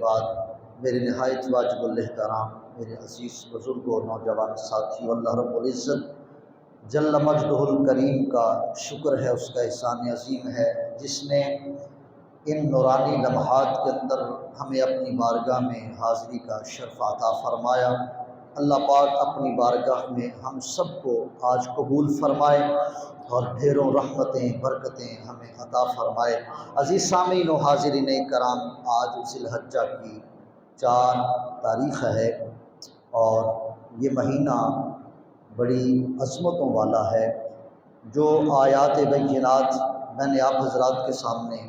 بعد میرے نہایت واجب الاحترام میرے عزیز بزرگوں، نوجوان ساتھیوں، اللہ رب العزت جل مجدہ الکریم کا شکر ہے، اس کا احسان عظیم ہے جس نے ان نورانی لمحات کے اندر ہمیں اپنی بارگاہ میں حاضری کا شرف عطا فرمایا۔ اللہ پاک اپنی بارگاہ میں ہم سب کو آج قبول فرمائے اور ڈھیروں رحمتیں برکتیں ہمیں عطا فرمائے۔ عزیز سامعین و حاضرین کرام، آج ذی الحجہ کی 4 تاریخ ہے اور یہ مہینہ بڑی عظمتوں والا ہے۔ جو آیات بینات میں نے آپ حضرات کے سامنے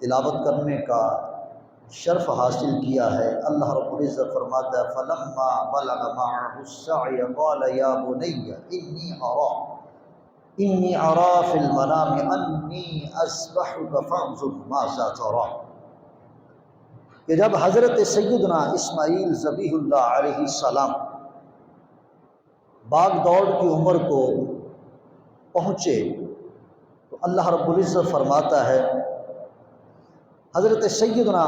تلاوت کرنے کا شرف حاصل کیا ہے، اللہ رب العزت فرماتا ہے فَلَمَّا بَلَغَ مَعَهُ السَّعْيَ قَالَ يَا بُنَيَّ إِنِّي أَرَىٰ فِي الْمَنَامِ أَنِّي أَذْبَحُكَ فَانظُرْ مَاذَا تَرَىٰ۔ کہ جب حضرت سیدنا اسماعیل ذبیح اللہ علیہ السلام باغ دوڑ کی عمر کو پہنچے تو اللہ رب العزت فرماتا ہے حضرت سیدنا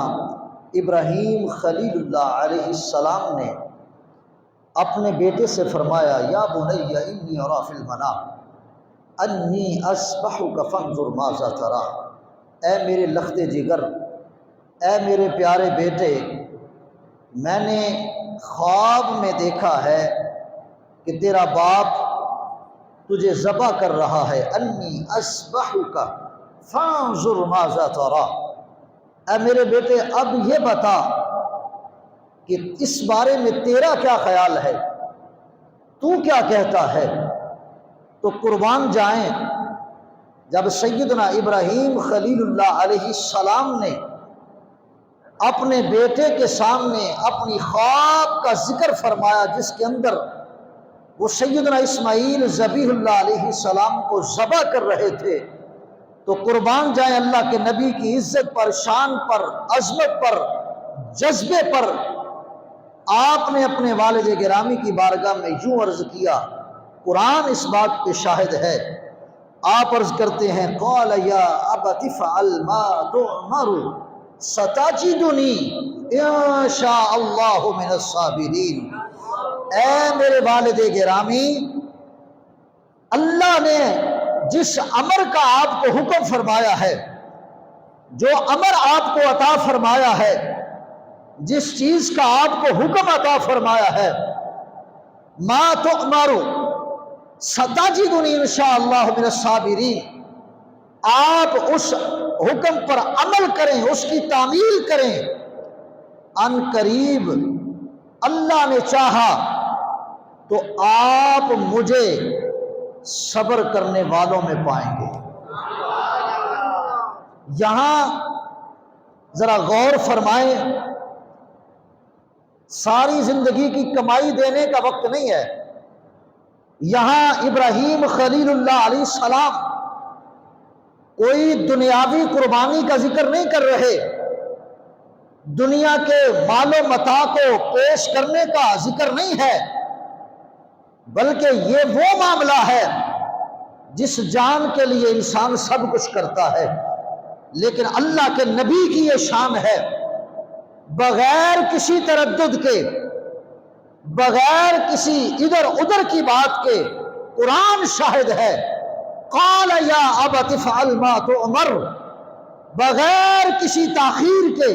ابراہیم خلیل اللہ علیہ السلام نے اپنے بیٹے سے فرمایا یا بنی انی اریٰ فی المنام انی اذبحک فانظر ماذا تریٰ۔ اے میرے لخت جگر، اے میرے پیارے بیٹے، میں نے خواب میں دیکھا ہے کہ تیرا باپ تجھے ذبح کر رہا ہے۔ انی اذبحک فانظر ماذا تریٰ۔ اے میرے بیٹے اب یہ بتا کہ اس بارے میں تیرا کیا خیال ہے، تو کیا کہتا ہے؟ تو قربان جائیں، جب سیدنا ابراہیم خلیل اللہ علیہ السلام نے اپنے بیٹے کے سامنے اپنی خواب کا ذکر فرمایا جس کے اندر وہ سیدنا اسماعیل ذبیح اللہ علیہ السلام کو ذبح کر رہے تھے، تو قربان جائیں اللہ کے نبی کی عزت پر، شان پر، عظمت پر، جذبے پر آپ نے اپنے والد گرامی کی بارگاہ میں یوں عرض کیا۔ قرآن اس بات پہ شاہد ہے، آپ عرض کرتے ہیں قال یا ابت افعل ما تؤمر ستجدنی ان شاء اللہ من الصابرین۔ اے میرے والد گرامی، اللہ نے جس امر کا آپ کو حکم فرمایا ہے، جو امر آپ کو عطا فرمایا ہے، جس چیز کا آپ کو حکم عطا فرمایا ہے، ما تؤمر ستجدنی ان شاء اللہ من الصابرین، آپ اس حکم پر عمل کریں، اس کی تعمیل کریں، ان قریب اللہ نے چاہا تو آپ مجھے صبر کرنے والوں میں پائیں گے۔ یہاں ذرا غور فرمائیں، ساری زندگی کی کمائی دینے کا وقت نہیں ہے۔ یہاں ابراہیم خلیل اللہ علیہ السلام کوئی دنیاوی قربانی کا ذکر نہیں کر رہے، دنیا کے مال و متاع کو پیش کرنے کا ذکر نہیں ہے، بلکہ یہ وہ معاملہ ہے جس جان کے لیے انسان سب کچھ کرتا ہے، لیکن اللہ کے نبی کی یہ شان ہے، بغیر کسی تردد کے، بغیر کسی ادھر ادھر کی بات کے، قرآن شاہد ہے قال یا ابت افعل ما تؤمر، بغیر کسی تاخیر کے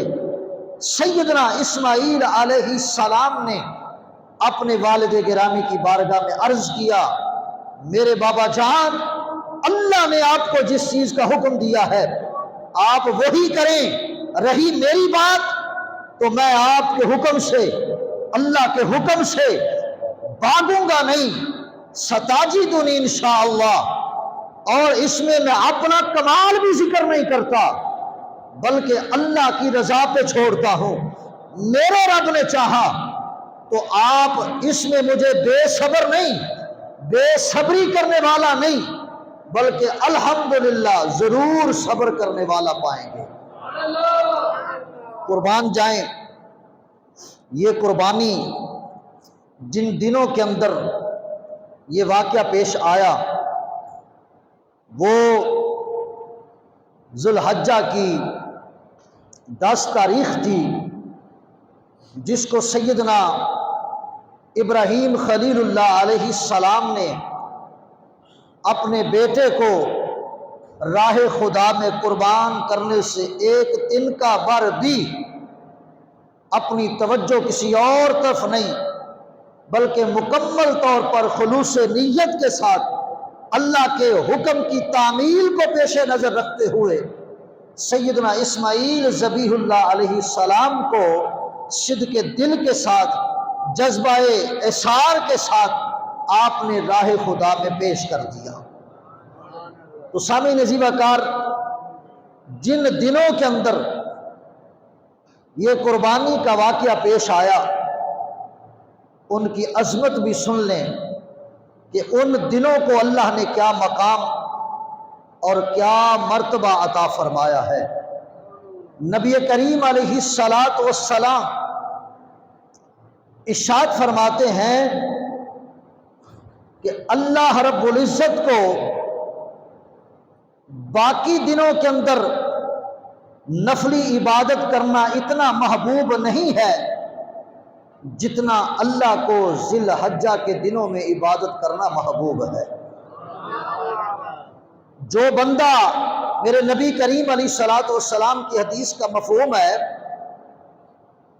سیدنا اسماعیل علیہ السلام نے اپنے والد گرامی کی بارگاہ میں عرض کیا میرے بابا جان، اللہ نے آپ کو جس چیز کا حکم دیا ہے آپ وہی کریں، رہی میری بات تو میں آپ کے حکم سے، اللہ کے حکم سے بھاگوں گا نہیں، ستجدنی انشاءاللہ۔ اور اس میں اپنا کمال بھی ذکر نہیں کرتا بلکہ اللہ کی رضا پہ چھوڑتا ہوں، میرے رب نے چاہا تو آپ اس میں مجھے بے صبر نہیں، بے صبری کرنے والا نہیں، بلکہ الحمدللہ ضرور صبر کرنے والا پائیں گے۔ قربان جائیں، یہ قربانی جن دنوں کے اندر یہ واقعہ پیش آیا وہ ذی الحجہ کی 10 تاریخ تھی، جس کو سیدنا ابراہیم خلیل اللہ علیہ السلام نے اپنے بیٹے کو راہ خدا میں قربان کرنے سے ایک تنکا بھر بھی اپنی توجہ کسی اور طرف نہیں بلکہ مکمل طور پر خلوص نیت کے ساتھ اللہ کے حکم کی تعمیل کو پیش نظر رکھتے ہوئے سیدنا اسماعیل ذبیح اللہ علیہ السلام کو صدق دل کے ساتھ جذبہ اثار کے ساتھ آپ نے راہ خدا میں پیش کر دیا۔ تو سامعین عزیز وقار، جن دنوں کے اندر یہ قربانی کا واقعہ پیش آیا ان کی عظمت بھی سن لیں کہ ان دنوں کو اللہ نے کیا مقام اور کیا مرتبہ عطا فرمایا ہے۔ نبی کریم علیہ السلام ارشاد فرماتے ہیں کہ اللہ رب العزت کو باقی دنوں کے اندر نفلی عبادت کرنا اتنا محبوب نہیں ہے جتنا اللہ کو ذی الحجہ کے دنوں میں عبادت کرنا محبوب ہے۔ جو بندہ، میرے نبی کریم علیہ السلام کی حدیث کا مفہوم ہے،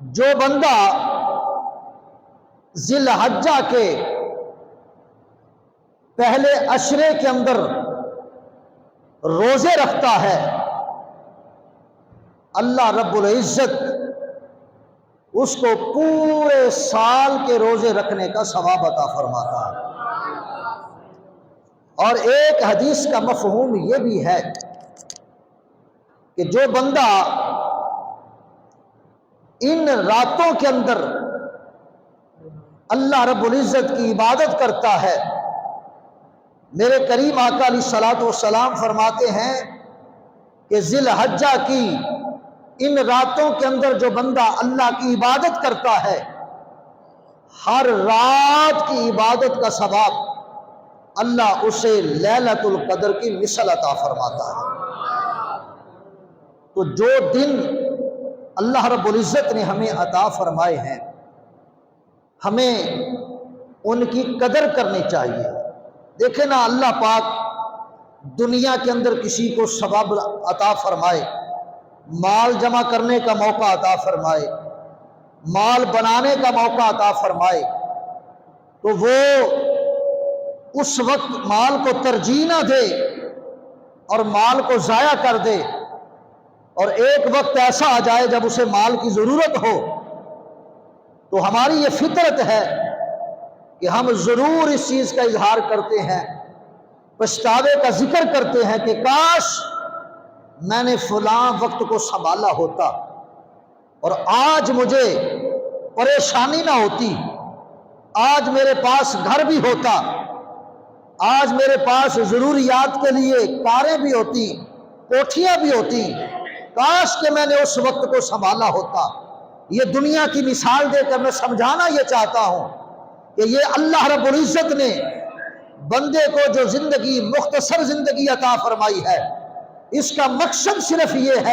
جو بندہ ذی الحجہ کے پہلے عشرے کے اندر روزے رکھتا ہے، اللہ رب العزت اس کو پورے سال کے روزے رکھنے کا ثواب عطا فرماتا ہے۔ اور ایک حدیث کا مفہوم یہ بھی ہے کہ جو بندہ ان راتوں کے اندر اللہ رب العزت کی عبادت کرتا ہے، میرے کریم آقا علیہ الصلوۃ والسلام فرماتے ہیں کہ ذی الحجہ کی ان راتوں کے اندر جو بندہ اللہ کی عبادت کرتا ہے، ہر رات کی عبادت کا ثواب اللہ اسے لیلۃ القدر کی مثل عطا فرماتا ہے۔ تو جو دن اللہ رب العزت نے ہمیں عطا فرمائے ہیں، ہمیں ان کی قدر کرنی چاہیے۔ دیکھیں نا، اللہ پاک دنیا کے اندر کسی کو ثواب عطا فرمائے، مال جمع کرنے کا موقع عطا فرمائے، مال بنانے کا موقع عطا فرمائے، تو وہ اس وقت مال کو ترجیح نہ دے اور مال کو ضائع کر دے، اور ایک وقت ایسا آ جائے جب اسے مال کی ضرورت ہو تو ہماری یہ فطرت ہے کہ ہم ضرور اس چیز کا اظہار کرتے ہیں، پچھتاوے کا ذکر کرتے ہیں کہ کاش میں نے فلاں وقت کو سنبھالا ہوتا اور آج مجھے پریشانی نہ ہوتی، آج میرے پاس گھر بھی ہوتا، آج میرے پاس ضروریات کے لیے کاریں بھی ہوتی، کوٹھیاں بھی ہوتی، کاش کہ میں نے اس وقت کو سنبھالا ہوتا۔ یہ دنیا کی مثال دے کر میں سمجھانا یہ چاہتا ہوں کہ یہ اللہ رب العزت نے بندے کو جو زندگی، مختصر زندگی عطا فرمائی ہے، اس کا مقصد صرف یہ ہے